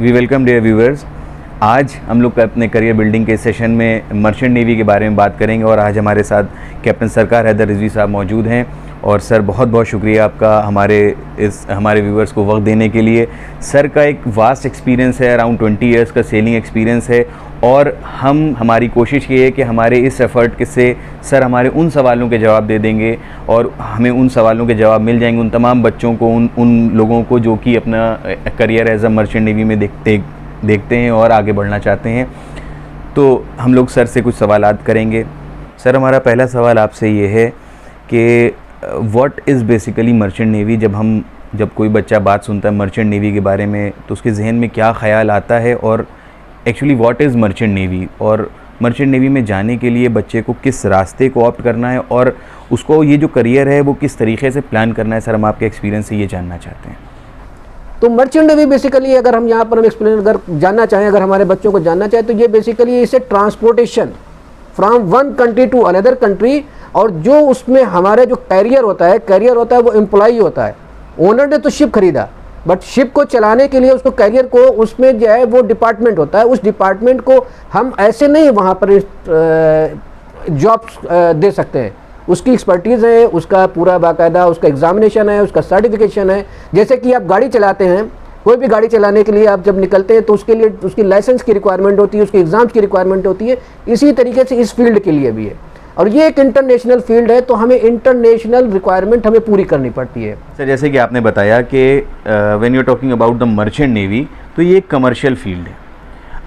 We welcome dear viewers. आज हम लोग अपने करियर बिल्डिंग के सेशन में मर्चेंट नेवी के बारे में बात करेंगे और आज हमारे साथ कैप्टन सरकार हैदर रिजवी साहब मौजूद हैं। और सर बहुत बहुत शुक्रिया आपका हमारे व्यूअर्स को वक्त देने के लिए। सर का एक वास्ट एक्सपीरियंस है, अराउंड 20 इयर्स का सेलिंग एक्सपीरियंस है और हमारी कोशिश ये है कि हमारे इस एफ़र्ट से सर हमारे उन सवालों के जवाब दे देंगे और हमें उन सवालों के जवाब मिल जाएंगे उन तमाम बच्चों को, उन लोगों को जो कि अपना career as a merchant navy में देखते हैं और आगे बढ़ना चाहते हैं। तो हम लोग सर से कुछ सवालात करेंगे। सर हमारा पहला सवाल आपसे ये है कि what is basically merchant navy. जब कोई बच्चा बात सुनता है मर्चेंट नेवी के बारे में तो उसके जहन में क्या ख्याल आता है और actually what is merchant navy, और मर्चेंट नेवी में जाने के लिए बच्चे को किस रास्ते को ऑप्ट करना है और उसको ये जो करियर है वो किस तरीके से प्लान करना है। सर हम आपके एक्सपीरियंस से ये जानना चाहते हैं। तो मर्चेंट नेवी बेसिकली अगर हम यहाँ पर हम एक्सप्लेन अगर जानना चाहें, अगर हमारे बच्चों को जानना चाहें तो ये बेसिकली इसे transportation from one country to another country, और जो उसमें हमारे जो कैरियर होता है वो एम्प्लॉई होता है। ओनर ने तो शिप खरीदा बट शिप को चलाने के लिए उसको कैरियर को उसमें जो है वो डिपार्टमेंट होता है, उस डिपार्टमेंट को हम ऐसे नहीं वहाँ पर जॉब्स दे सकते हैं। उसकी एक्सपर्टीज़ है, उसका पूरा बाकायदा उसका एग्जामिनेशन है, उसका सर्टिफिकेशन है। जैसे कि आप गाड़ी चलाते हैं, कोई भी गाड़ी चलाने के लिए आप जब निकलते हैं तो उसके लिए उसकी लाइसेंस की रिक्वायरमेंट होती है, उसकी एग्ज़ाम्स की रिक्वायरमेंट होती है। इसी तरीके से इस फील्ड के लिए भी है और ये एक इंटरनेशनल फील्ड है, तो हमें इंटरनेशनल रिक्वायरमेंट हमें पूरी करनी पड़ती है। सर जैसे कि आपने बताया कि when you are talking about the merchant navy तो ये एक कमर्शियल फील्ड है।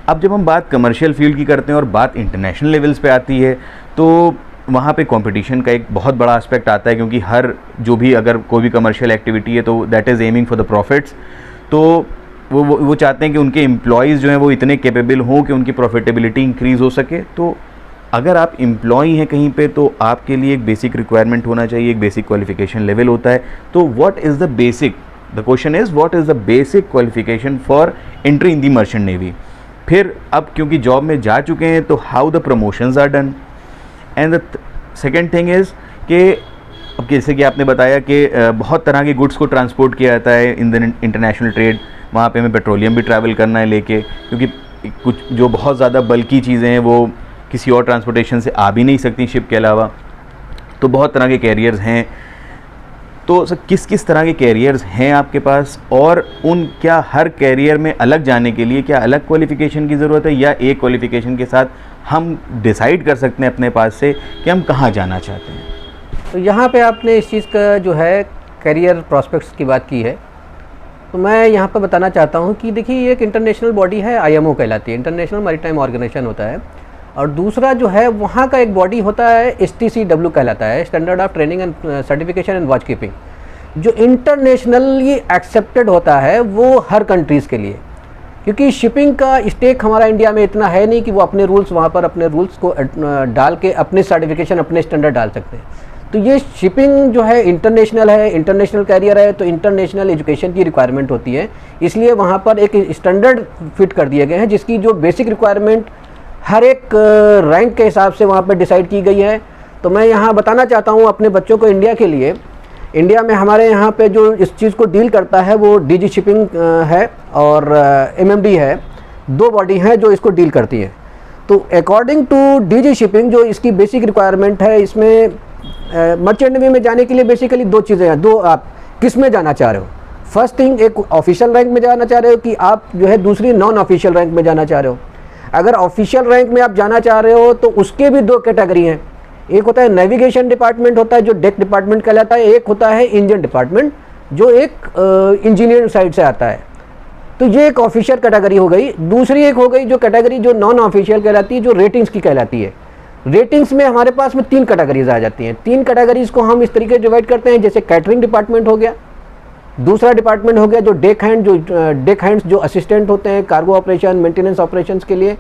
अब जब हम बात कमर्शियल फील्ड की करते हैं और बात इंटरनेशनल लेवल्स पे आती है तो वहाँ पे कंपटीशन का एक बहुत बड़ा एस्पेक्ट आता है, क्योंकि हर जो भी अगर कोई भी कमर्शियल एक्टिविटी है तो that is aiming for the profits. तो वो चाहते हैं कि उनके एम्प्लॉयज़ जो हैं वो इतने कैपेबल हों कि उनकी प्रॉफिटेबिलिटी इंक्रीज़ हो सके। तो अगर आप एम्प्लॉई हैं कहीं पे तो आपके लिए एक बेसिक रिक्वायरमेंट होना चाहिए, एक बेसिक क्वालिफिकेशन लेवल होता है। तो what is the basic, the question is what is the basic qualification for entry in the merchant navy. फिर अब क्योंकि जॉब में जा चुके हैं तो how the promotions are done, and the second thing is कि अब जैसे कि आपने बताया कि बहुत तरह के गुड्स को ट्रांसपोर्ट किया जाता है इन द इंटरनेशनल ट्रेड। वहाँ पे हमें पेट्रोलियम भी ट्रैवल करना है लेके, क्योंकि कुछ जो बहुत ज़्यादा बल्कि चीज़ें हैं वो किसी और ट्रांसपोर्टेशन से आ भी नहीं सकती शिप के अलावा। तो बहुत तरह के कैरियर्स हैं। तो सर किस किस तरह के कैरियर्स हैं आपके पास, और क्या हर कैरियर में अलग जाने के लिए क्या अलग क्वालिफ़िकेशन की ज़रूरत है, या एक क्वालिफ़िकेशन के साथ हम डिसाइड कर सकते हैं अपने पास से कि हम कहाँ जाना चाहते हैं? तो यहाँ पे आपने इस चीज़ का जो है करियर प्रॉस्पेक्ट्स की बात की है, तो मैं यहाँ पर बताना चाहता हूँ कि देखिए एक इंटरनेशनल बॉडी है, IMO कहलाती है, इंटरनेशनल मैरीटाइम ऑर्गेनाइजेशन होता है। और दूसरा जो है वहाँ का एक बॉडी होता है STCW कहलाता है, standard of training and certification and watch keeping, जो इंटरनेशनली एक्सेप्टेड होता है वो हर कंट्रीज़ के लिए। क्योंकि शिपिंग का स्टेक हमारा इंडिया में इतना है नहीं कि वो अपने रूल्स वहाँ पर अपने रूल्स को डाल के अपने सर्टिफिकेशन अपने स्टैंडर्ड डाल सकते हैं। तो ये शिपिंग जो है इंटरनेशनल है, इंटरनेशनल कैरियर है, तो इंटरनेशनल एजुकेशन की रिक्वायरमेंट होती है। इसलिए वहाँ पर एक स्टैंडर्ड फिट कर दिए गए हैं जिसकी जो बेसिक रिक्वायरमेंट हर एक रैंक के हिसाब से वहाँ पर डिसाइड की गई है। तो मैं यहाँ बताना चाहता हूँ अपने बच्चों को इंडिया के लिए, इंडिया में हमारे यहाँ पे जो इस चीज़ को डील करता है वो DG शिपिंग है और MMD है, दो बॉडी हैं जो इसको डील करती हैं। तो अकॉर्डिंग टू DG शिपिंग जो इसकी बेसिक रिक्वायरमेंट है, इसमें मर्चेंट नेवी में जाने के लिए बेसिकली दो चीज़ें हैं। दो, आप किस में जाना चाह रहे हो। फर्स्ट थिंग, एक ऑफिशियल रैंक में जाना चाह रहे हो कि आप जो है दूसरी नॉन ऑफिशियल रैंक में जाना चाह रहे हो। अगर ऑफिशियल रैंक में आप जाना चाह रहे हो तो उसके भी दो कैटेगरी हैं। एक होता है नेविगेशन डिपार्टमेंट होता है जो डेक डिपार्टमेंट कहलाता है, एक होता है इंजन डिपार्टमेंट जो एक इंजीनियरिंग साइड से आता है। तो ये एक ऑफिशियल कैटेगरी हो गई। दूसरी एक हो गई जो कैटेगरी जो नॉन ऑफिशियल कहलाती है, जो रेटिंग्स की कहलाती है। रेटिंग्स में हमारे पास में 3 कैटेगरीज आ जाती हैं। 3 कैटेगरीज को हम इस तरीके से डिवाइड करते हैं, जैसे कैटरिंग डिपार्टमेंट हो गया, दूसरा डिपार्टमेंट हो गया जो डेक हैंड्स जो असिस्टेंट होते हैं कार्गो ऑपरेशन मेंटेनेंस ऑपरेशंस के लिए।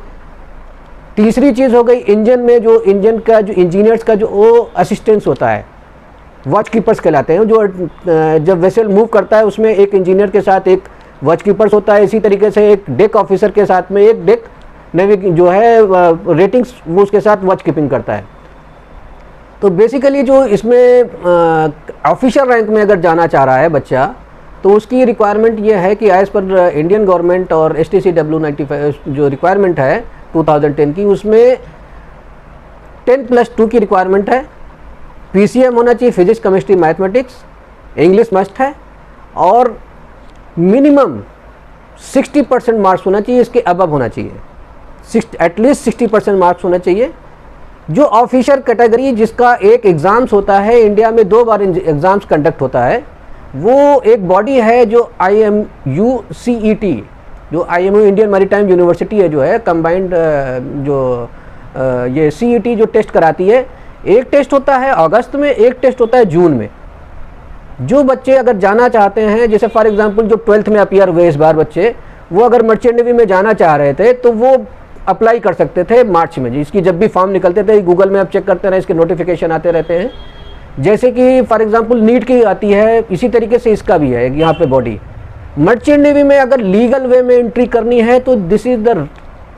तीसरी चीज़ हो गई इंजन में जो इंजन का जो इंजीनियर्स का जो वो असिस्टेंस होता है, वॉच कीपर्स कहलाते हैं। जो जब वेसल मूव करता है उसमें एक इंजीनियर के साथ एक वॉच कीपर्स होता है, इसी तरीके से एक डेक ऑफिसर के साथ में एक डेक जो है रेटिंग्स वो उसके साथ वॉच कीपिंग करता है। तो बेसिकली जो इसमें ऑफिशियल रैंक में अगर जाना चाह रहा है बच्चा तो उसकी रिक्वायरमेंट ये है कि एज़ पर इंडियन गवर्नमेंट और STCW 95 जो रिक्वायरमेंट है 2010 की, उसमें 10+2 की रिक्वायरमेंट है। PCM होना चाहिए, physics chemistry mathematics, English must है, और मिनिमम 60% मार्क्स होना चाहिए, इसके अबव होना चाहिए, एटलीस्ट 60% मार्क्स होना चाहिए। जो ऑफिसर कैटेगरी जिसका एक एग्ज़ाम्स होता है, इंडिया में 2 बार एग्ज़ाम्स कंडक्ट होता है, वो एक बॉडी है जो IMU CET, जो IMU इंडियन मैरीटाइम यूनिवर्सिटी है, जो है कंबाइंड जो ये CET जो टेस्ट कराती है। एक टेस्ट होता है अगस्त में, एक टेस्ट होता है जून में। जो बच्चे अगर जाना चाहते हैं, जैसे फॉर एग्जांपल जो 12th में अपीयर हुए इस बार बच्चे, वो अगर मर्चेंट नेवी में जाना चाह रहे थे तो वो अप्लाई कर सकते थे मार्च में। जिसकी जब भी फॉर्म निकलते थे, गूगल में आप चेक करते रहे, इसके नोटिफिकेशन आते रहते हैं। जैसे कि फॉर एग्जांपल नीट की आती है, इसी तरीके से इसका भी है यहाँ पे बॉडी। मर्चेंट नेवी में अगर लीगल वे में एंट्री करनी है तो this is the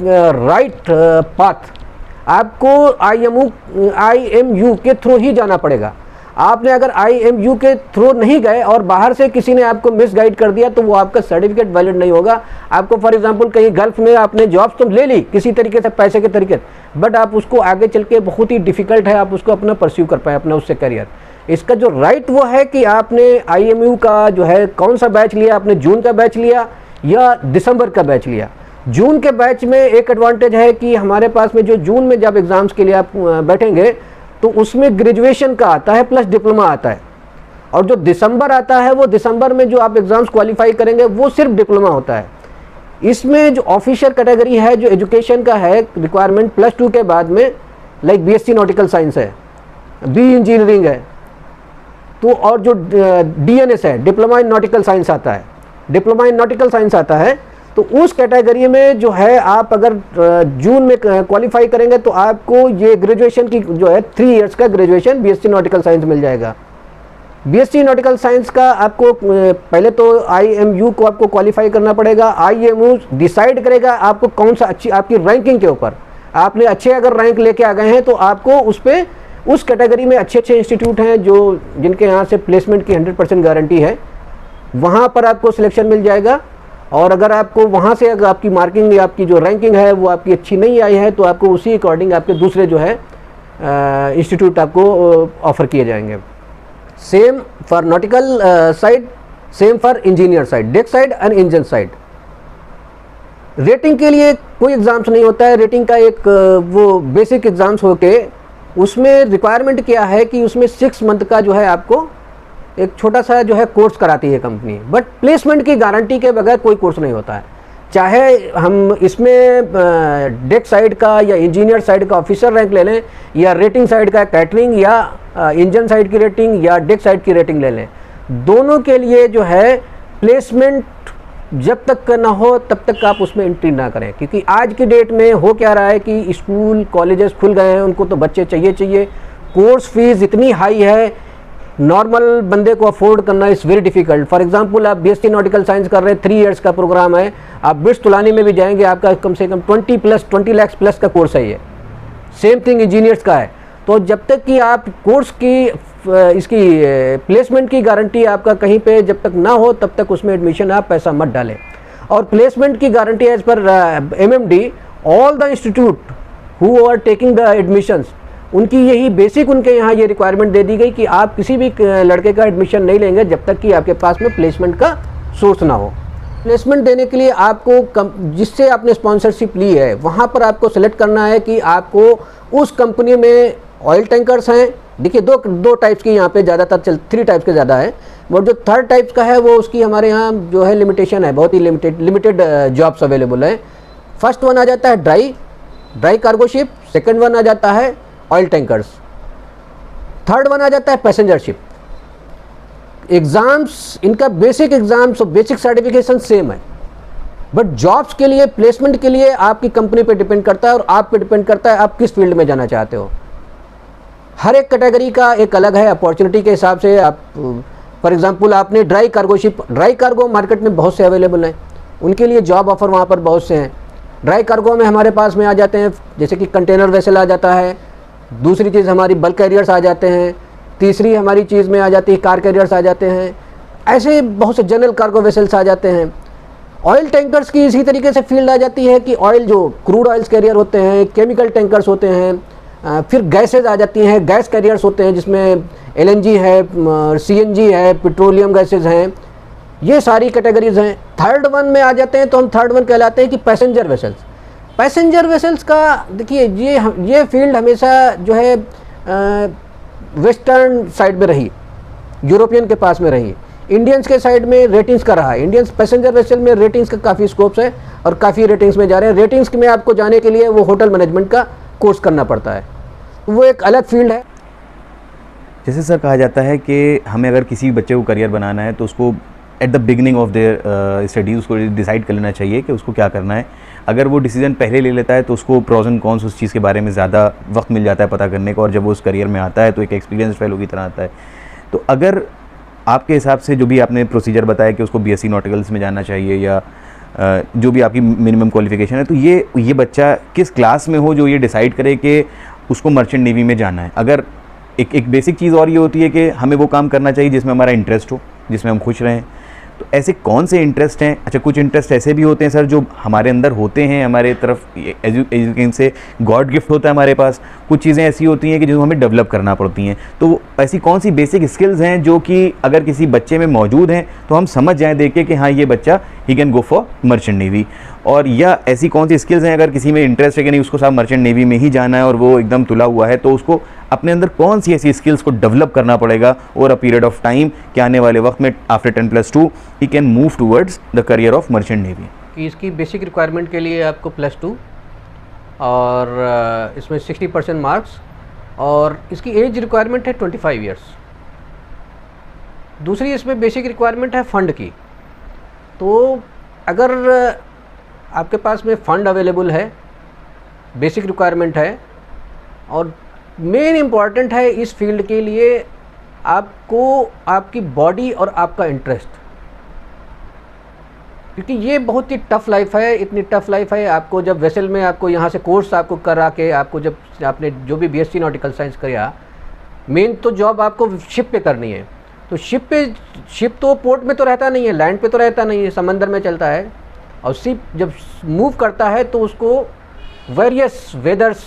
right path. आपको IMU के थ्रू ही जाना पड़ेगा। आपने अगर IMU के थ्रू नहीं गए और बाहर से किसी ने आपको मिसगाइड कर दिया तो वो आपका सर्टिफिकेट वैलिड नहीं होगा। आपको फॉर एग्जांपल कहीं गल्फ में आपने जॉब्स तो ले ली किसी तरीके से, पैसे के तरीके, बट आप उसको आगे चल के बहुत ही डिफ़िकल्ट है आप उसको अपना परस्यू कर पाए अपना उससे करियर। इसका जो राइट वो है कि आपने IMU का जो है कौन सा बैच लिया, आपने जून का बैच लिया या दिसंबर का बैच लिया। जून के बैच में एक एडवांटेज है कि हमारे पास में जो जून में जब एग्ज़ाम्स के लिए आप बैठेंगे तो उसमें ग्रेजुएशन का आता है प्लस डिप्लोमा आता है, और जो दिसंबर आता है वो दिसंबर में जो आप एग्ज़ाम्स क्वालिफाई करेंगे वो सिर्फ डिप्लोमा होता है। इसमें जो ऑफिसर कैटेगरी है, जो एजुकेशन का है रिक्वायरमेंट +2 के बाद में, लाइक BSc नॉटिकल साइंस है, BE इंजीनियरिंग है, तो और जो DNS है, डिप्लोमा इन नॉटिकल साइंस आता है, डिप्लोमा इन नॉटिकल साइंस आता है, तो उस कैटेगरी में जो है आप अगर जून में क्वालिफाई करेंगे तो आपको ये ग्रेजुएशन की जो है 3 इयर्स का ग्रेजुएशन BSc नॉटिकल साइंस मिल जाएगा। BSc नॉटिकल साइंस का आपको पहले तो IMU को आपको क्वालिफाई करना पड़ेगा। IMU डिसाइड करेगा आपको कौन सा अच्छी, आपकी रैंकिंग के ऊपर, आपने अच्छे अगर रैंक लेके आ गए हैं तो आपको उस पर उस कैटेगरी में अच्छे अच्छे इंस्टीट्यूट हैं जो जिनके यहाँ से प्लेसमेंट की 100% गारंटी है, वहाँ पर आपको सिलेक्शन मिल जाएगा। और अगर आपको वहाँ से अगर आपकी मार्किंग या आपकी जो रैंकिंग है वो आपकी अच्छी नहीं आई है तो आपको उसी अकॉर्डिंग आपके दूसरे जो है इंस्टीट्यूट आपको ऑफ़र किए जाएंगे। Same for nautical side, same for engineer side, deck side and engine side. Rating के लिए कोई एग्ज़ाम्स नहीं होता है। रेटिंग का एक वो बेसिक एग्ज़ाम्स होके उसमें रिक्वायरमेंट क्या है कि उसमें 6 मंथ का जो है आपको एक छोटा सा जो है कोर्स कराती है कंपनी, बट प्लेसमेंट की गारंटी के बगैर कोई कोर्स नहीं होता है। चाहे हम इसमें डेक साइड का या इंजीनियर साइड का ऑफिसर रैंक ले लें, या रेटिंग साइड का कैटरिंग, या इंजन साइड की रेटिंग या डेक साइड की रेटिंग ले लें, दोनों के लिए जो है प्लेसमेंट जब तक ना हो तब तक आप उसमें एंट्री ना करें। क्योंकि आज की डेट में हो क्या रहा है कि स्कूल कॉलेजेस खुल गए हैं, उनको तो बच्चे चाहिए, कोर्स फीस इतनी हाई है, नॉर्मल बंदे को अफोर्ड करना is very difficult. For example आप BSc नॉटिकल साइंस कर रहे हैं, 3 इयर्स का प्रोग्राम है, आप बिट्स तुलाने में भी जाएंगे आपका कम से कम 20 लाख प्लस का कोर्स है ये। सेम थिंग इंजीनियर्स का है। तो जब तक कि आप कोर्स की इसकी प्लेसमेंट की गारंटी आपका कहीं पे जब तक ना हो तब तक उसमें एडमिशन आप पैसा मत डालें। और प्लेसमेंट की गारंटी एज पर MMD, all the institute who are taking the admissions, उनकी यही बेसिक उनके यहाँ ये रिक्वायरमेंट दे दी गई कि आप किसी भी लड़के का एडमिशन नहीं लेंगे जब तक कि आपके पास में प्लेसमेंट का सोर्स ना हो। प्लेसमेंट देने के लिए आपको जिससे आपने स्पॉन्सरशिप ली है वहाँ पर आपको सेलेक्ट करना है कि आपको उस कंपनी में ऑयल टैंकर्स हैं। देखिए दो टाइप्स की यहाँ पे ज़्यादातर 3 टाइप्स के ज़्यादा है, और जो 3rd टाइप्स का है वो उसकी हमारे यहाँ जो है लिमिटेशन है, बहुत ही लिमिटेड जॉब्स अवेलेबल है। फर्स्ट वन आ जाता है dry cargo ship, second one आ जाता है ऑयल टैंकर्स, 3rd वन आ जाता है पैसेंजर शिप। एग्ज़ाम्स इनका बेसिक एग्ज़ाम्स और बेसिक सर्टिफिकेशन सेम है, बट जॉब्स के लिए, प्लेसमेंट के लिए आपकी कंपनी पे डिपेंड करता है और आप पे डिपेंड करता है आप किस फील्ड में जाना चाहते हो। हर एक कैटेगरी का एक अलग है अपॉर्चुनिटी के हिसाब से। आप फॉर एग्जांपल आपने ड्राई कार्गो मार्केट में बहुत से अवेलेबल हैं, उनके लिए जॉब ऑफर वहाँ पर बहुत से हैं। ड्राई कार्गो में हमारे पास में आ जाते हैं जैसे कि कंटेनर वेसल आ जाता है, दूसरी चीज़ हमारी बल्क कैरियर्स आ जाते हैं, तीसरी हमारी चीज़ में आ जाती है कार कैरियर्स आ जाते हैं, ऐसे बहुत से जनरल कार्गो वेसल्स आ जाते हैं। ऑयल टैंकर्स की इसी तरीके से फील्ड आ जाती है कि ऑयल जो क्रूड ऑयल्स कैरियर होते हैं, केमिकल टैंकर्स होते हैं, फिर गैसेज आ जाती हैं, गैस कैरियर्स होते हैं जिसमें LNG है, CNG है, पेट्रोलियम गैसेज हैं, ये सारी कैटेगरीज हैं। थर्ड वन में आ जाते हैं तो हम थर्ड वन कहलाते हैं कि पैसेंजर वेसल्स। पैसेंजर वेसल्स का देखिए ये फील्ड हमेशा जो है वेस्टर्न साइड में रही, यूरोपियन के पास में रही। इंडियंस के साइड में रेटिंग्स का रहा है। इंडियंस पैसेंजर वेसल में रेटिंग्स का काफ़ी स्कोप्स है और काफ़ी रेटिंग्स में जा रहे हैं। रेटिंग्स में आपको जाने के लिए वो होटल मैनेजमेंट का कोर्स करना पड़ता है, वो एक अलग फील्ड है। जैसे सर कहा जाता है कि हमें अगर किसी बच्चे को करियर बनाना है तो उसको at the beginning of their study उसको डिसाइड कर लेना चाहिए कि उसको क्या करना है। अगर वो डिसीजन पहले ले लेता है तो उसको प्रोज एंड कॉन्स उस चीज़ के बारे में ज़्यादा वक्त मिल जाता है पता करने को, और जब वो उस करियर में आता है तो एक एक्सपीरियंस फेलो की तरह आता है। तो अगर आपके हिसाब से जो भी आपने प्रोसीजर बताया कि उसको BSc नॉटिकल्स में जाना चाहिए या जो भी आपकी मिनिमम क्वालिफिकेशन है, तो ये बच्चा किस क्लास में हो जो ये डिसाइड करे कि उसको मर्चेंट नेवी में जाना है। अगर एक बेसिक चीज़ और ये होती है कि हमें वो काम करना चाहिए जिसमें हमारा इंटरेस्ट हो, जिसमें हम खुश रहें। तो ऐसे कौन से इंटरेस्ट हैं? अच्छा, कुछ इंटरेस्ट ऐसे भी होते हैं सर जो हमारे अंदर होते हैं, हमारे तरफ एजुकेशन से गॉड गिफ्ट होता है हमारे पास। कुछ चीज़ें ऐसी होती हैं कि जो हमें डेवलप करना पड़ती हैं। तो ऐसी कौन सी बेसिक स्किल्स हैं जो कि अगर किसी बच्चे में मौजूद हैं तो हम समझ जाएं देख के कि हाँ ये बच्चा he can go for merchant navy, और या ऐसी कौन सी स्किल्स हैं अगर किसी में इंटरेस्ट है कि नहीं उसको साहब मर्चेंट नेवी में ही जाना है और वो एकदम तुला हुआ है, तो उसको अपने अंदर कौन सी ऐसी स्किल्स को डेवलप करना पड़ेगा over a period of time कि आने वाले वक्त में after 10+2 he can move towards the career of merchant navy. कि इसकी बेसिक रिक्वायरमेंट के लिए आपको +2 और इसमें 60% मार्क्स, और इसकी एज रिक्वायरमेंट है 25 ईयर्स। दूसरी इसमें बेसिक रिक्वायरमेंट है फ़ंड की। तो अगर आपके पास में फ़ंड अवेलेबल है, बेसिक रिक्वायरमेंट है, और मेन इम्पॉर्टेंट है इस फील्ड के लिए आपको आपकी बॉडी और आपका इंटरेस्ट, क्योंकि ये बहुत ही टफ़ लाइफ है। इतनी टफ़ लाइफ है, आपको जब वेसल में आपको यहाँ से कोर्स आपको करा के आपको जब आपने जो भी BSc नॉटिकल साइंस किया, मेन तो जॉब आपको शिप पे करनी है। तो शिप तो पोर्ट में तो रहता नहीं है, लैंड पे तो रहता नहीं है, समंदर में चलता है। और शिप जब मूव करता है तो उसको वेरियस वेदर्स,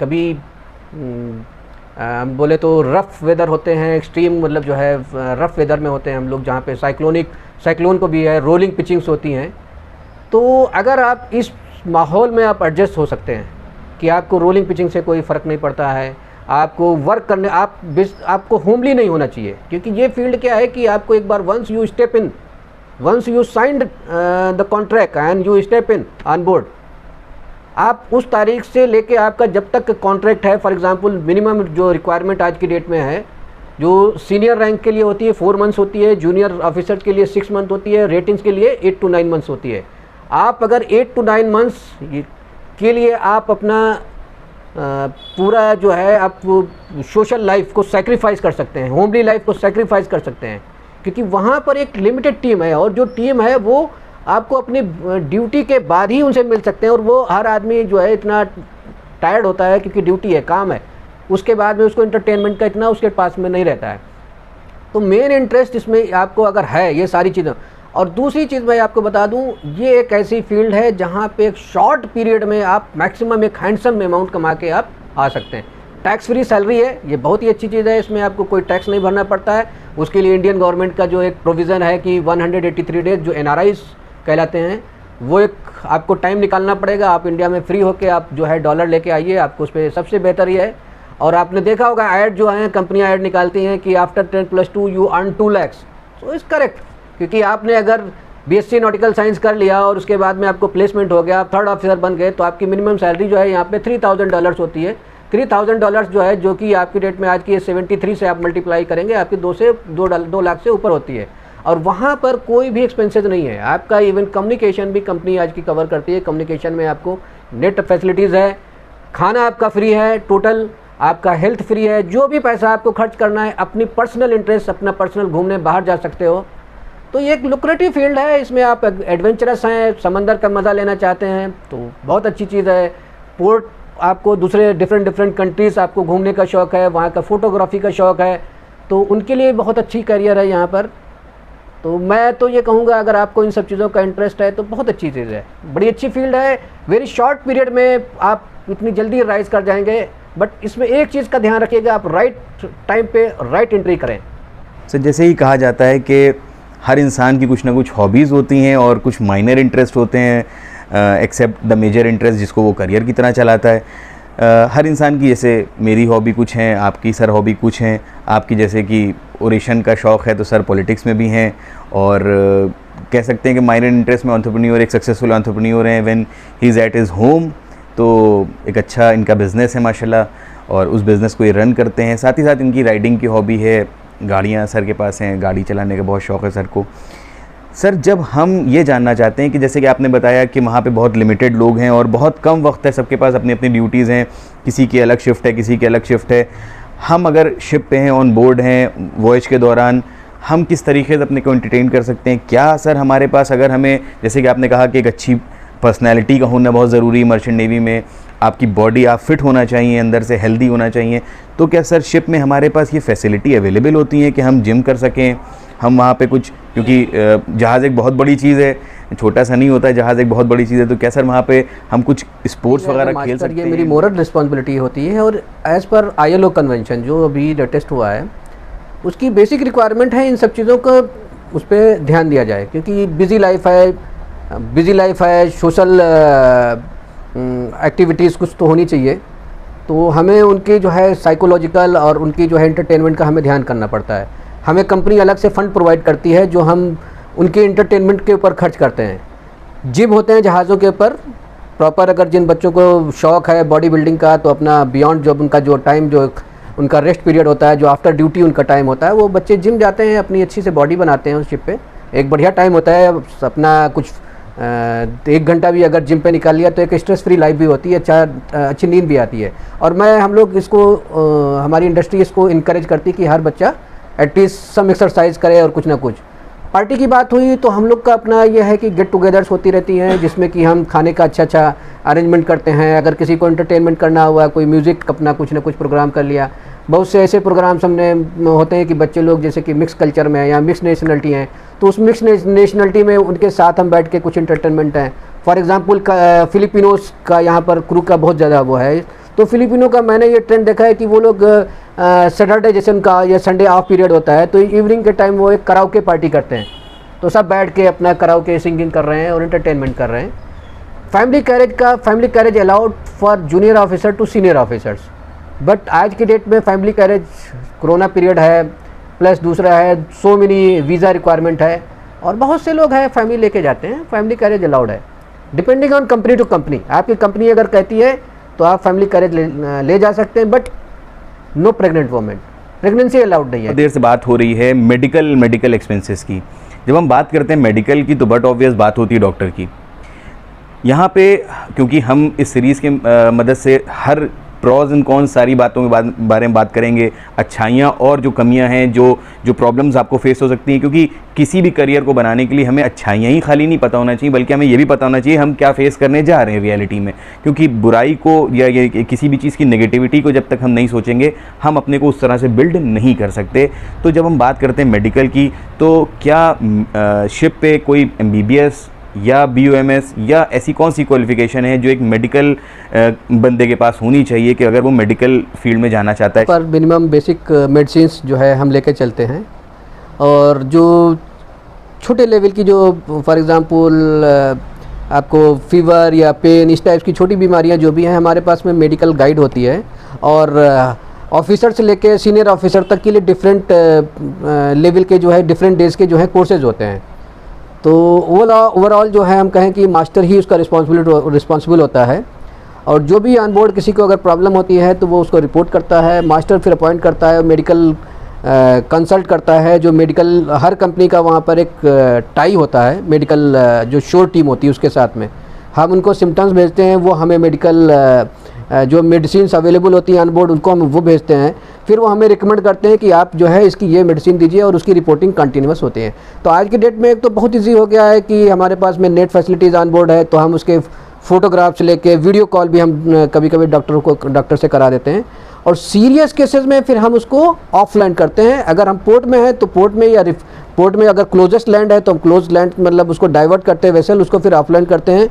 कभी बोले तो रफ़ वेदर होते हैं, एक्सट्रीम मतलब जो है रफ़ वेदर में होते हैं हम लोग, जहाँ पे साइक्लोन को भी है, रोलिंग पिचिंग्स होती हैं। तो अगर आप इस माहौल में आप एडजस्ट हो सकते हैं कि आपको रोलिंग पिचिंग से कोई फ़र्क नहीं पड़ता है, आपको वर्क करने आपको होमली नहीं होना चाहिए, क्योंकि ये फील्ड क्या है कि आपको एक बार once you signed the contract and you step in on board, आप उस तारीख से लेके आपका जब तक कॉन्ट्रैक्ट है, फॉर एग्जांपल मिनिमम जो रिक्वायरमेंट आज की डेट में है, जो सीनियर रैंक के लिए होती है 4 मंथ्स होती है, जूनियर ऑफिसर के लिए 6 मंथ होती है, रेटिंग्स के लिए 8 to 9 मंथ्स होती है। आप अगर 8 to 9 मंथ्स के लिए आप अपना पूरा जो है आप सोशल लाइफ को सेक्रीफाइस कर सकते हैं, होमली लाइफ को सेक्रीफाइस कर सकते हैं, क्योंकि वहाँ पर एक लिमिटेड टीम है, और जो टीम है वो आपको अपनी ड्यूटी के बाद ही उनसे मिल सकते हैं। और वो हर आदमी जो है इतना टायर्ड होता है क्योंकि ड्यूटी है, काम है, उसके बाद में उसको एंटरटेनमेंट का इतना उसके पास में नहीं रहता है। तो मेन इंटरेस्ट इसमें आपको अगर है ये सारी चीज़ें। और दूसरी चीज़ मैं आपको बता दूं, ये एक ऐसी फील्ड है जहां पे एक शॉर्ट पीरियड में आप मैक्सिमम एक हैंडसम अमाउंट कमा के आप आ सकते हैं। टैक्स फ्री सैलरी है, ये बहुत ही अच्छी चीज़ है, इसमें आपको कोई टैक्स नहीं भरना पड़ता है। उसके लिए इंडियन गवर्नमेंट का जो एक प्रोविज़न है कि 183 डेज जो NRIs कहलाते हैं, वो एक आपको टाइम निकालना पड़ेगा। आप इंडिया में फ्री होकर आप जो है डॉलर लेके आइए, आपको उस पर सबसे बेहतर ये है। और आपने देखा होगा ऐड जो है कंपनियाँ ऐड निकालती हैं कि after 10+2 you earn 2 lakhs। So is correct, क्योंकि आपने अगर BSc नॉटिकल साइंस कर लिया और उसके बाद में आपको प्लेसमेंट हो गया, आप 3rd ऑफिसर बन गए, तो आपकी मिनिमम सैलरी जो है यहाँ पे $3000 होती है। $3000 जो है, जो कि आपकी डेट में आज की 73 से आप मल्टीप्लाई करेंगे, आपकी 2 लाख से ऊपर होती है। और वहाँ पर कोई भी एक्सपेंसेस नहीं है आपका। इवन कम्युनिकेशन भी कंपनी आज की कवर करती है। कम्युनिकेशन में आपको नेट फैसिलिटीज़ है, खाना आपका फ्री है, टोटल आपका हेल्थ फ्री है। जो भी पैसा आपको खर्च करना है अपनी पर्सनल इंटरेस्ट, अपना पर्सनल घूमने बाहर जा सकते हो। तो ये एक लुक्रेटिव फील्ड है, इसमें आप एडवेंचरस हैं, समंदर का मज़ा लेना चाहते हैं तो बहुत अच्छी चीज़ है। पोर्ट आपको दूसरे डिफरेंट कंट्रीज़ आपको घूमने का शौक़ है, वहाँ का फ़ोटोग्राफी का शौक़ है, तो उनके लिए बहुत अच्छी करियर है यहाँ पर। तो मैं तो ये कहूँगा अगर आपको इन सब चीज़ों का इंटरेस्ट है तो बहुत अच्छी चीज़ है, बड़ी अच्छी फील्ड है। वेरी शॉर्ट पीरियड में आप इतनी जल्दी राइज कर जाएंगे, बट इसमें एक चीज़ का ध्यान रखिएगा, आप राइट टाइम पे राइट एंट्री करें। सर जैसे ही कहा जाता है कि हर इंसान की कुछ ना कुछ हॉबीज़ होती हैं और कुछ माइनर इंटरेस्ट होते हैं एक्सेप्ट द मेजर इंटरेस्ट जिसको वो करियर की तरह चलाता है। हर इंसान की, जैसे मेरी हॉबी कुछ हैं, आपकी सर हॉबी कुछ हैं, आपकी जैसे कि ओरेशन का शौक़ है तो सर पॉलिटिक्स में भी हैं, और कह सकते हैं कि माइनर इंटरेस्ट में एंटरप्रेन्योर, एक सक्सेसफुल एंटरप्रेन्योर हैं when he is at his home. तो एक अच्छा इनका बिज़नेस है माशाल्लाह, और उस बिज़नेस को ये रन करते हैं। साथ ही साथ इनकी राइडिंग की हॉबी है, गाड़ियाँ सर के पास हैं, गाड़ी चलाने का बहुत शौक़ है सर को। सर जब हम ये जानना चाहते हैं कि जैसे कि आपने बताया कि वहाँ पे बहुत लिमिटेड लोग हैं और बहुत कम वक्त है, सबके पास अपनी अपनी ड्यूटीज़ हैं, किसी की अलग शिफ्ट है, किसी की अलग शिफ्ट है। हम अगर शिप पे हैं, ऑन बोर्ड हैं, वॉयज के दौरान हम किस तरीके से अपने को एंटरटेन कर सकते हैं? क्या सर हमारे पास, अगर हमें, जैसे कि आपने कहा कि एक अच्छी पर्सनैलिटी का होना बहुत ज़रूरी है मर्चेंट नेवी में, आपकी बॉडी, आप फिट होना चाहिए, अंदर से हेल्दी होना चाहिए, तो क्या सर शिप में हमारे पास ये फैसिलिटी अवेलेबल होती है कि हम जिम कर सकें, हम वहाँ पे कुछ, क्योंकि जहाज़ एक बहुत बड़ी चीज़ है, छोटा सा नहीं होता है जहाज़, एक बहुत बड़ी चीज़ है, तो क्या सर वहाँ पे हम कुछ स्पोर्ट्स वगैरह खेल सकते हैं? ये मेरी मोरल रिस्पॉन्सिबिलिटी होती है, और एज़ पर ILO कन्वेंशन जो अभी लेटेस्ट हुआ है उसकी बेसिक रिक्वायरमेंट है इन सब चीज़ों का उस पर ध्यान दिया जाए, क्योंकि बिज़ी लाइफ है, सोशल एक्टिविटीज़ कुछ तो होनी चाहिए। तो हमें उनकी जो है साइकोलॉजिकल और उनकी जो है एंटरटेनमेंट का हमें ध्यान करना पड़ता है। हमें कंपनी अलग से फ़ंड प्रोवाइड करती है जो हम उनके एंटरटेनमेंट के ऊपर खर्च करते हैं। जिम होते हैं जहाज़ों के ऊपर प्रॉपर, अगर जिन बच्चों को शौक़ है बॉडी बिल्डिंग का तो अपना बियॉन्ड जॉब उनका जो टाइम, जो उनका रेस्ट पीरियड होता है, जो आफ्टर ड्यूटी उनका टाइम होता है, वो बच्चे जिम जाते हैं, अपनी अच्छी से बॉडी बनाते हैं उस शिप पे। एक बढ़िया टाइम होता है अपना, कुछ 1 घंटा भी अगर जिम पे निकाल लिया तो एक स्ट्रेस फ्री लाइफ भी होती है, अच्छी नींद भी आती है। और हम लोग इसको, हमारी इंडस्ट्री इसको इनकरेज करती है कि हर बच्चा एटलीस्ट सम एक्सरसाइज करे और कुछ ना कुछ। पार्टी की बात हुई तो हम लोग का अपना यह है कि गेट टुगेदर्स होती रहती हैं जिसमें कि हम खाने का अच्छा अरेंजमेंट करते हैं। अगर किसी को एंटरटेनमेंट करना हुआ, कोई म्यूज़िक अपना कुछ ना कुछ प्रोग्राम कर लिया। बहुत से ऐसे प्रोग्राम्स हमने होते हैं कि बच्चे लोग जैसे कि मिक्स कल्चर में या मिक्स नेशनलिटी हैं, तो उस मिक्स नेशनलिटी में उनके साथ हम बैठ के कुछ एंटरटेनमेंट हैं। फॉर एग्जांपल फिलिपिनोस का यहाँ पर क्रू का बहुत ज़्यादा वो है, तो फिलिपिनो का मैंने ये ट्रेंड देखा है कि वो लोग सैटरडे जैसे उनका या संडे ऑफ पीरियड होता है तो इवनिंग के टाइम वो एक कराओके पार्टी करते हैं, तो सब बैठ के अपना कराओके सिंगिंग कर रहे हैं और एंटरटेनमेंट कर रहे हैं। Family carriage allowed for junior officer to senior officers, but आज की डेट में फैमिली कैरेज, कोरोना पीरियड है, प्लस दूसरा है सो मेनी वीज़ा रिक्वायरमेंट है, और बहुत से लोग हैं फैमिली लेके जाते हैं। फैमिली कैरेज अलाउड है, depending on company to company. आपकी कंपनी अगर कहती है तो आप फैमिली कैरेज ले जा सकते हैं, but no pregnant women, pregnancy allowed नहीं है। देर से बात हो रही है मेडिकल एक्सपेंसेस की। जब हम बात करते हैं मेडिकल की तो बट ऑब्वियस बात होती है डॉक्टर की। यहाँ पे क्योंकि हम इस सीरीज़ के मदद से हर प्रॉज एंड कॉन्स सारी बातों के बारे में बात करेंगे, अच्छाइयाँ और जो कमियाँ हैं, जो प्रॉब्लम्स आपको फेस हो सकती हैं, क्योंकि किसी भी करियर को बनाने के लिए हमें अच्छाइयाँ ही खाली नहीं पता होना चाहिए, बल्कि हमें ये भी पता होना चाहिए हम क्या फेस करने जा रहे हैं रियलिटी में। क्योंकि बुराई को या किसी भी चीज़ की नेगेटिविटी को जब तक हम नहीं सोचेंगे हम अपने को उस तरह से बिल्ड नहीं कर सकते। तो जब हम बात करते हैं मेडिकल की, तो क्या शिप पे कोई MBBS या BOMS या ऐसी कौन सी क्वालिफिकेशन है जो एक मेडिकल बंदे के पास होनी चाहिए कि अगर वो मेडिकल फील्ड में जाना चाहता है? पर मिनिमम बेसिक मेडिसिन्स जो है हम लेके चलते हैं, और जो छोटे लेवल की, जो फॉर एग्ज़ाम्पल आपको फीवर या पेन, इस टाइप की छोटी बीमारियां जो भी हैं, हमारे पास में मेडिकल गाइड होती है। और ऑफिसर से लेके सीनियर ऑफिसर तक के लिए डिफरेंट लेवल के जो है डिफरेंट डेज़ के जो है कोर्सेज होते हैं। तो ओवरऑल जो है हम कहें कि मास्टर ही उसका रिस्पॉन्सिबल होता है, और जो भी ऑन बोर्ड किसी को अगर प्रॉब्लम होती है तो वो उसको रिपोर्ट करता है, मास्टर फिर अपॉइंट करता है, मेडिकल कंसल्ट करता है। जो मेडिकल, हर कंपनी का वहाँ पर एक टाई होता है, मेडिकल जो शोर टीम होती है उसके साथ में हम उनको सिम्टम्स भेजते हैं, वो हमें मेडिकल जो मेडिसिन्स अवेलेबल होती हैं ऑन बोर्ड उनको हम वो भेजते हैं। फिर वो हमें रिकमेंड करते हैं कि आप जो है इसकी ये मेडिसिन दीजिए, और उसकी रिपोर्टिंग कंटिन्यूस होती है। तो आज की डेट में एक तो बहुत ईजी हो गया है कि हमारे पास में नेट फैसिलिटीज़ ऑन बोर्ड है, तो हम उसके फ़ोटोग्राफ्स लेके वीडियो कॉल भी हम कभी कभी डॉक्टर से करा देते हैं। और सीरियस केसेस में फिर हम उसको ऑफलाइन करते हैं। अगर हम पोर्ट में हैं तो पोर्ट में, या पोर्ट में अगर क्लोजेस्ट लैंड है तो हम क्लोज लैंड मतलब उसको डाइवर्ट करते हैं वेसल, उसको फिर ऑफलैंड करते हैं,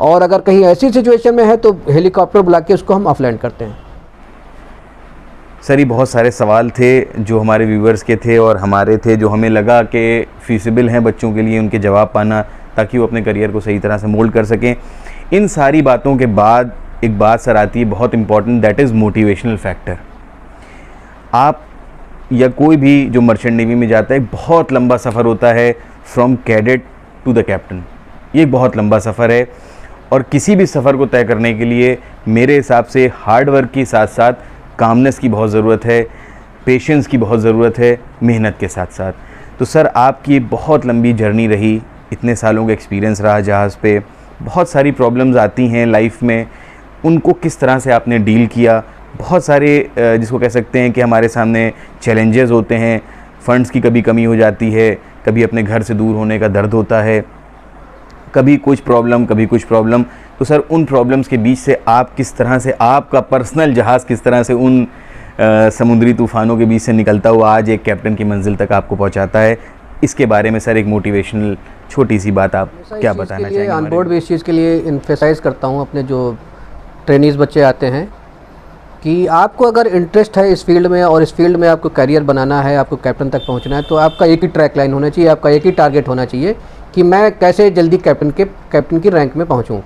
और अगर कहीं ऐसी सिचुएशन में है तो हेलीकॉप्टर बुला के उसको हम ऑफलैंड करते हैं। सर ये बहुत सारे सवाल थे जो हमारे व्यूवर्स के थे और हमारे थे, जो हमें लगा कि फीसिबल हैं बच्चों के लिए उनके जवाब पाना, ताकि वो अपने करियर को सही तरह से मोल्ड कर सकें। इन सारी बातों के बाद एक बात सर आती है बहुत important, that is motivational factor. आप या कोई भी जो मर्चेंट नेवी में जाता है, एक बहुत लंबा सफ़र होता है from cadet to the captain. ये एक बहुत लंबा सफ़र है और किसी भी सफ़र को तय करने के लिए मेरे हिसाब से हार्ड वर्क के साथ साथ कामनेस की बहुत ज़रूरत है, पेशेंस की बहुत ज़रूरत है, मेहनत के साथ साथ। तो सर आपकी बहुत लंबी जर्नी रही, इतने सालों का एक्सपीरियंस रहा जहाज़ पे, बहुत सारी प्रॉब्लम्स आती हैं लाइफ में, उनको किस तरह से आपने डील किया। बहुत सारे जिसको कह सकते हैं कि हमारे सामने चैलेंजेस होते हैं, फ़ंड्स की कभी कमी हो जाती है, कभी अपने घर से दूर होने का दर्द होता है, कभी कुछ प्रॉब्लम कभी कुछ प्रॉब्लम। तो सर उन प्रॉब्लम्स के बीच से आप किस तरह से, आपका पर्सनल जहाज़ किस तरह से उन समुद्री तूफ़ानों के बीच से निकलता हुआ आज एक कैप्टन की मंजिल तक आपको पहुंचाता है, इसके बारे में सर एक मोटिवेशनल छोटी सी बात आप क्या बताना चाहेंगे? ऑन बोर्ड भी इस चीज़ के लिए इन्फेसाइज करता हूँ अपने जो ट्रेनीज़ बच्चे आते हैं कि आपको अगर इंटरेस्ट है इस फील्ड में और इस फील्ड में आपको करियर बनाना है, आपको कैप्टन तक पहुंचना है, तो आपका एक ही ट्रैक लाइन होना चाहिए, आपका एक ही टारगेट होना चाहिए कि मैं कैसे जल्दी कैप्टन की रैंक में पहुंचूं।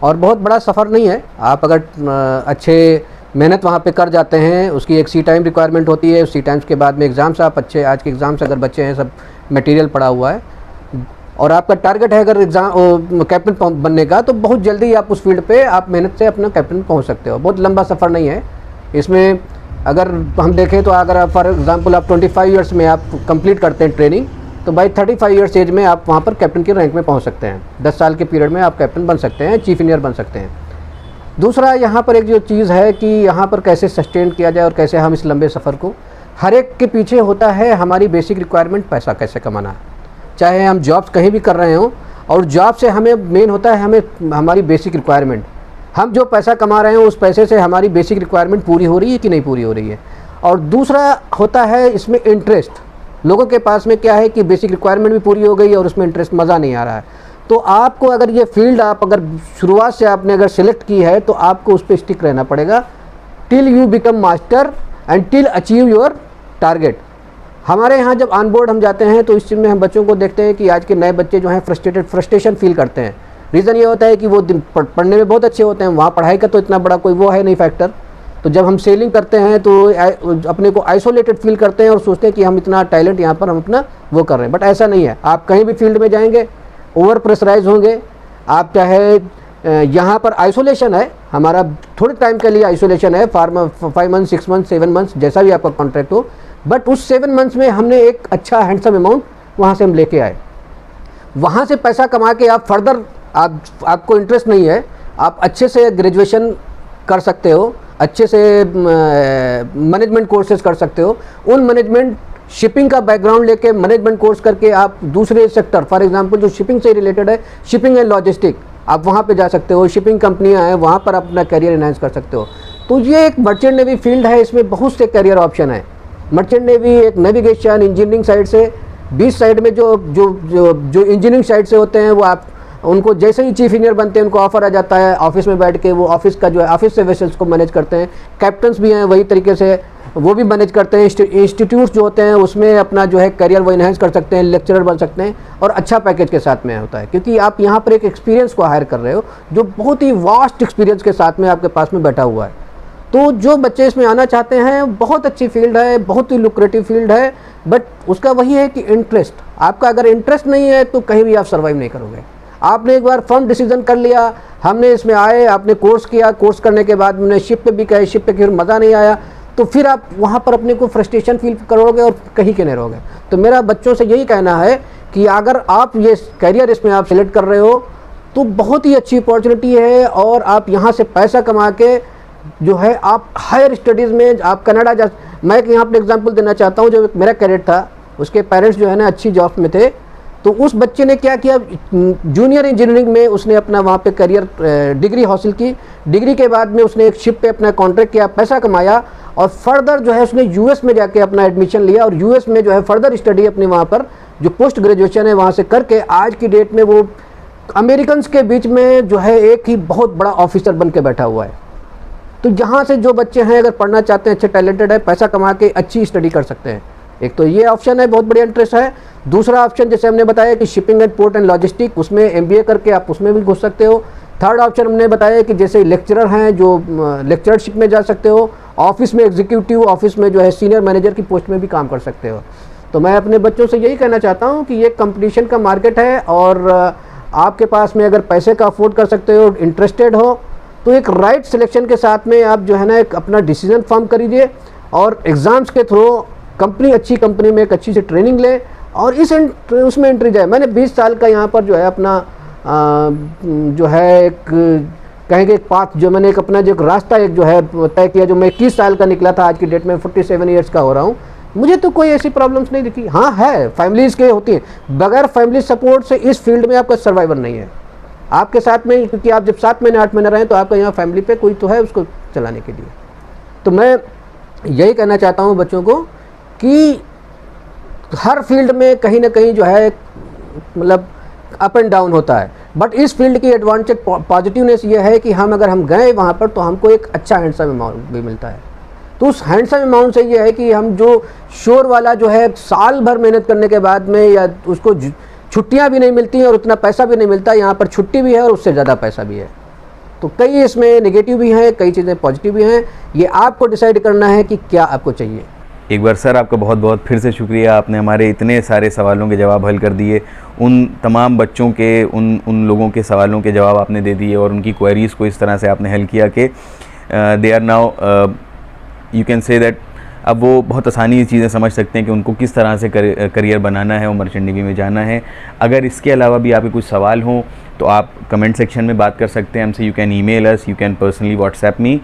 और बहुत बड़ा सफ़र नहीं है, आप अगर अच्छे मेहनत वहाँ पे कर जाते हैं, उसकी एक सी टाइम रिक्वायरमेंट होती है, उस सी टाइम्स के बाद में एग्ज़ाम्स आप अच्छे, आज के एग्ज़ाम्स अगर बच्चे हैं सब मटेरियल पड़ा हुआ है और आपका टारगेट है अगर एग्ज़ाम कैप्टन बनने का, तो बहुत जल्दी आप उस फील्ड पे आप मेहनत से अपना कैप्टन पहुंच सकते हो। बहुत लंबा सफ़र नहीं है इसमें। अगर हम देखें तो अगर आप फॉर एग्ज़ाम्पल आप 25 ईयर्स में आप कंप्लीट करते हैं ट्रेनिंग, तो बाई 35 ईयर्स एज में आप वहाँ पर कैप्टन की रैंक में पहुँच सकते हैं। 10 साल के पीरियड में आप कैप्टन बन सकते हैं, चीफ इंजीनियर बन सकते हैं। दूसरा यहाँ पर एक जो चीज़ है कि यहाँ पर कैसे सस्टेन किया जाए और कैसे हम इस लंबे सफ़र को, हर एक के पीछे होता है हमारी बेसिक रिक्वायरमेंट, पैसा कैसे कमाना है। चाहे हम जॉब्स कहीं भी कर रहे हों, और जॉब से हमें मेन होता है हमें हमारी बेसिक रिक्वायरमेंट, हम जो पैसा कमा रहे हैं उस पैसे से हमारी बेसिक रिक्वायरमेंट पूरी हो रही है कि नहीं पूरी हो रही है। और दूसरा होता है इसमें इंटरेस्ट, लोगों के पास में क्या है कि बेसिक रिक्वायरमेंट भी पूरी हो गई और उसमें इंटरेस्ट, मज़ा नहीं आ रहा है। तो आपको अगर ये फील्ड आप अगर शुरुआत से आपने अगर सिलेक्ट की है तो आपको उस पर स्टिक रहना पड़ेगा till you become master and till achieve your target. हमारे यहाँ जब ऑन बोर्ड हम जाते हैं तो इस चीज़ में हम बच्चों को देखते हैं कि आज के नए बच्चे जो हैं फ्रस्ट्रेशन फील करते हैं। रीज़न ये होता है कि वो पढ़ने में बहुत अच्छे होते हैं, वहाँ पढ़ाई का तो इतना बड़ा कोई वो है नहीं फैक्टर। तो जब हम सेलिंग करते हैं तो अपने को आइसोलेटेड फील करते हैं और सोचते हैं कि हम इतना टैलेंट यहाँ पर हम अपना वो कर रहे हैं, बट ऐसा नहीं है। आप कहीं भी फील्ड में जाएंगे ओवर प्रेशराइज होंगे, आप चाहे यहाँ पर आइसोलेशन है, हमारा थोड़े टाइम के लिए आइसोलेशन है, 5 मंथ 6 मंथ 7 मंथ्स जैसा भी आपका कॉन्ट्रैक्ट हो, बट उस 7 मंथ्स में हमने एक अच्छा हैंडसम अमाउंट वहाँ से हम लेके आए। वहाँ से पैसा कमा के आप फर्दर आपको इंटरेस्ट नहीं है, आप अच्छे से ग्रेजुएशन कर सकते हो, अच्छे से मैनेजमेंट कोर्सेज कर सकते हो। उन मैनेजमेंट शिपिंग का बैकग्राउंड लेके मैनेजमेंट कोर्स करके आप दूसरे सेक्टर, फॉर एग्जांपल जो शिपिंग से रिलेटेड है, शिपिंग एंड लॉजिस्टिक, आप वहाँ पे जा सकते हो। शिपिंग कंपनियाँ हैं, वहाँ पर अपना करियर एनहांस कर सकते हो। तो ये एक मर्चेंट नेवी फील्ड है, इसमें बहुत से करियर ऑप्शन है। मर्चेंट नेवी एक नेविगेशन इंजीनियरिंग साइड से, 20 साइड में जो इंजीनियरिंग साइड से होते हैं वो आप उनको जैसे ही चीफ इंजीनियर बनते हैं उनको ऑफर आ जाता है, ऑफिस में बैठ के वो ऑफिस का जो है ऑफिस से वेसल्स को मैनेज करते हैं। कैप्टन्स भी हैं वही तरीके से, वो भी मैनेज करते हैं। इंस्टीट्यूट्स जो होते हैं उसमें अपना जो है करियर वो इन्हेंस कर सकते हैं, लेक्चरर बन सकते हैं, और अच्छा पैकेज के साथ में होता है, क्योंकि आप यहाँ पर एक एक्सपीरियंस को हायर कर रहे हो जो बहुत ही वास्ट एक्सपीरियंस के साथ में आपके पास में बैठा हुआ है। तो जो बच्चे इसमें आना चाहते हैं, बहुत अच्छी फील्ड है, बहुत ही लुक्रेटिव फील्ड है, बट उसका वही है कि इंटरेस्ट, आपका अगर इंटरेस्ट नहीं है तो कहीं भी आप सर्वाइव नहीं करोगे। आपने एक बार फर्म डिसीजन कर लिया, हमने इसमें आए, आपने कोर्स किया, कोर्स करने के बाद हमने शिप पे भी गए, शिप पे फिर मज़ा नहीं आया, तो फिर आप वहाँ पर अपने को फ्रस्ट्रेशन फील करोगे और कहीं के नहीं रहोगे। तो मेरा बच्चों से यही कहना है कि अगर आप ये करियर इसमें आप सिलेक्ट कर रहे हो तो बहुत ही अच्छी अपॉर्चुनिटी है, और आप यहाँ से पैसा कमा के जो है आप हायर स्टडीज़ में आप कनाडा जा। मैं यहाँ पर एग्जांपल देना चाहता हूँ, जो मेरा कैडेट था उसके पेरेंट्स जो है ना अच्छी जॉब में थे, तो उस बच्चे ने क्या किया, जूनियर इंजीनियरिंग में उसने अपना वहाँ पे करियर डिग्री हासिल की। डिग्री के बाद में उसने एक शिप पे अपना कॉन्ट्रैक्ट किया, पैसा कमाया, और फर्दर जो है उसने यूएस में जाके अपना एडमिशन लिया और यूएस में जो है फर्दर स्टडी अपनी वहाँ पर जो पोस्ट ग्रेजुएशन है वहाँ से करके आज की डेट में वो अमेरिकन्स के बीच में जो है एक ही बहुत बड़ा ऑफिसर बन के बैठा हुआ है। तो यहाँ से जो बच्चे हैं अगर पढ़ना चाहते हैं, अच्छे टैलेंटेड है, पैसा कमा के अच्छी स्टडी कर सकते हैं। एक तो ये ऑप्शन है, बहुत बढ़िया इंटरेस्ट है। दूसरा ऑप्शन जैसे हमने बताया कि shipping and port and logistic, उसमें एमबीए करके आप उसमें भी घुस सकते हो। थर्ड ऑप्शन हमने बताया कि जैसे लेक्चरर हैं जो लेक्चरशिप में जा सकते हो, ऑफिस में एग्जीक्यूटिव ऑफिस में जो है सीनियर मैनेजर की पोस्ट में भी काम कर सकते हो। तो मैं अपने बच्चों से यही कहना चाहता हूँ कि ये कंपटीशन का मार्केट है और आपके पास में अगर पैसे का अफोर्ड कर सकते हो, इंटरेस्टेड हो, तो एक राइट सिलेक्शन के साथ में आप जो है ना एक अपना डिसीजन फॉर्म करिए और एग्ज़ाम्स के थ्रू कंपनी, अच्छी कंपनी में एक अच्छी सी ट्रेनिंग ले और उसमें एंट्री जाए। मैंने 20 साल का यहाँ पर जो है अपना जो है एक कहेंगे एक पाथ जो मैंने एक अपना जो एक रास्ता एक जो है तय किया, जो मैं 21 साल का निकला था, आज की डेट में 47 ईयर्स का हो रहा हूँ। मुझे तो कोई ऐसी प्रॉब्लम्स नहीं दिखी। हाँ है, फैमिलीज़ के होती हैं, बगैर फैमिली सपोर्ट से इस फील्ड में आपका सर्वाइवर नहीं है। आपके साथ में, क्योंकि आप जब 7 महीने 8 महीने रहें तो आपका यहाँ फैमिली पे कोई तो है उसको चलाने के लिए। तो मैं यही कहना चाहता हूँ बच्चों को कि हर फील्ड में कहीं ना कहीं जो है मतलब अप एंड डाउन होता है, बट इस फील्ड की एडवांटेज पॉजिटिवनेस ये है कि अगर हम गए वहाँ पर तो हमको एक अच्छा हैंडसम अमाउंट भी मिलता है। तो उस हैंडसम अमाउंट से ये है कि हम जो श्योर वाला जो है साल भर मेहनत करने के बाद में या उसको छुट्टियाँ भी नहीं मिलती हैं और उतना पैसा भी नहीं मिलता, यहाँ पर छुट्टी भी है और उससे ज़्यादा पैसा भी है। तो कई इसमें नेगेटिव भी हैं, कई चीज़ें पॉजिटिव भी हैं। ये आपको डिसाइड करना है कि क्या आपको चाहिए। एक बार सर आपका बहुत बहुत फिर से शुक्रिया, आपने हमारे इतने सारे सवालों के जवाब हल कर दिए। उन तमाम बच्चों के उन लोगों के सवालों के जवाब आपने दे दिए और उनकी क्वेरीज़ को इस तरह से आपने हल किया कि they are now you can say that अब वो बहुत आसानी से चीज़ें समझ सकते हैं कि उनको किस तरह से करियर बनाना है और मर्चेंट नेवी में जाना है। अगर इसके अलावा भी आपके कुछ सवाल हों तो आप कमेंट सेक्शन में बात कर सकते हैं हमसे। You can email us, you can personally WhatsApp me.